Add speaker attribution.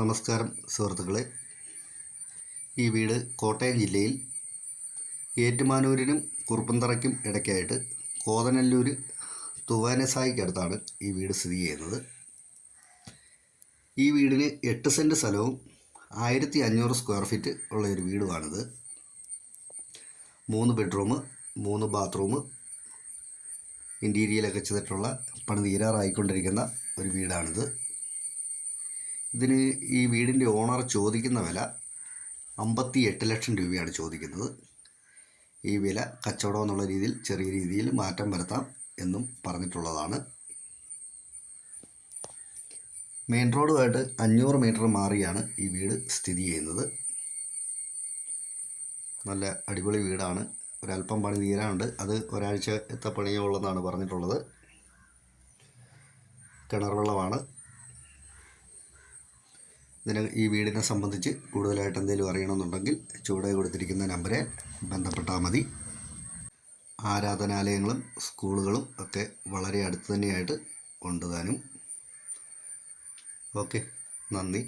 Speaker 1: നമസ്കാരം സുഹൃത്തുക്കളെ. ഈ വീട് കോട്ടയം ജില്ലയിൽ ഏറ്റുമാനൂരിനും കുറുപ്പന്തറയ്ക്കും ഇടയ്ക്കായിട്ട് കോതനല്ലൂർ തുവാനസായിക്കടുത്താണ് ഈ വീട് സ്ഥിതി ചെയ്യുന്നത്. ഈ വീടിന് 8 സെൻറ്റ് സ്ഥലവും 1500 സ്ക്വയർ ഫീറ്റ് ഉള്ള ഒരു വീടുമാണിത്. 3 ബെഡ്റൂം, 3 ബാത്റൂം, ഇൻറ്റീരിയലൊക്കെ ചെയ്തിട്ടുള്ള പണി തീരാറായിക്കൊണ്ടിരിക്കുന്ന ഒരു വീടാണിത്. ഇതിന് ഈ വീടിൻ്റെ ഓണർ ചോദിക്കുന്ന വില 58 ലക്ഷം രൂപയാണ് ചോദിക്കുന്നത്. ഈ വില കച്ചവടം എന്നുള്ള രീതിയിൽ ചെറിയ രീതിയിൽ മാറ്റം വരുത്താം എന്നും പറഞ്ഞിട്ടുള്ളതാണ്. മെയിൻ റോഡുമായിട്ട് 500 മീറ്റർ മാറിയാണ് ഈ വീട് സ്ഥിതി ചെയ്യുന്നത്. നല്ല അടിപൊളി വീടാണ്. ഒരല്പം പണി തീരാനുണ്ട്. അത് ഒരാഴ്ചത്തെ പണിയേ ഉള്ളെന്നാണ് പറഞ്ഞിട്ടുള്ളത്. കിണർ വെള്ളമാണ്. ഈ വീടിനെ സംബന്ധിച്ച് കൂടുതലായിട്ട് എന്തെങ്കിലും അറിയണമെന്നുണ്ടെങ്കിൽ ചുവടെ കൊടുത്തിരിക്കുന്ന നമ്പറെ ബന്ധപ്പെട്ടാൽ മതി. ആരാധനാലയങ്ങളും സ്കൂളുകളും ഒക്കെ വളരെ അടുത്ത് തന്നെയായിട്ട് ഉണ്ട് താനും. ഓക്കെ, നന്ദി.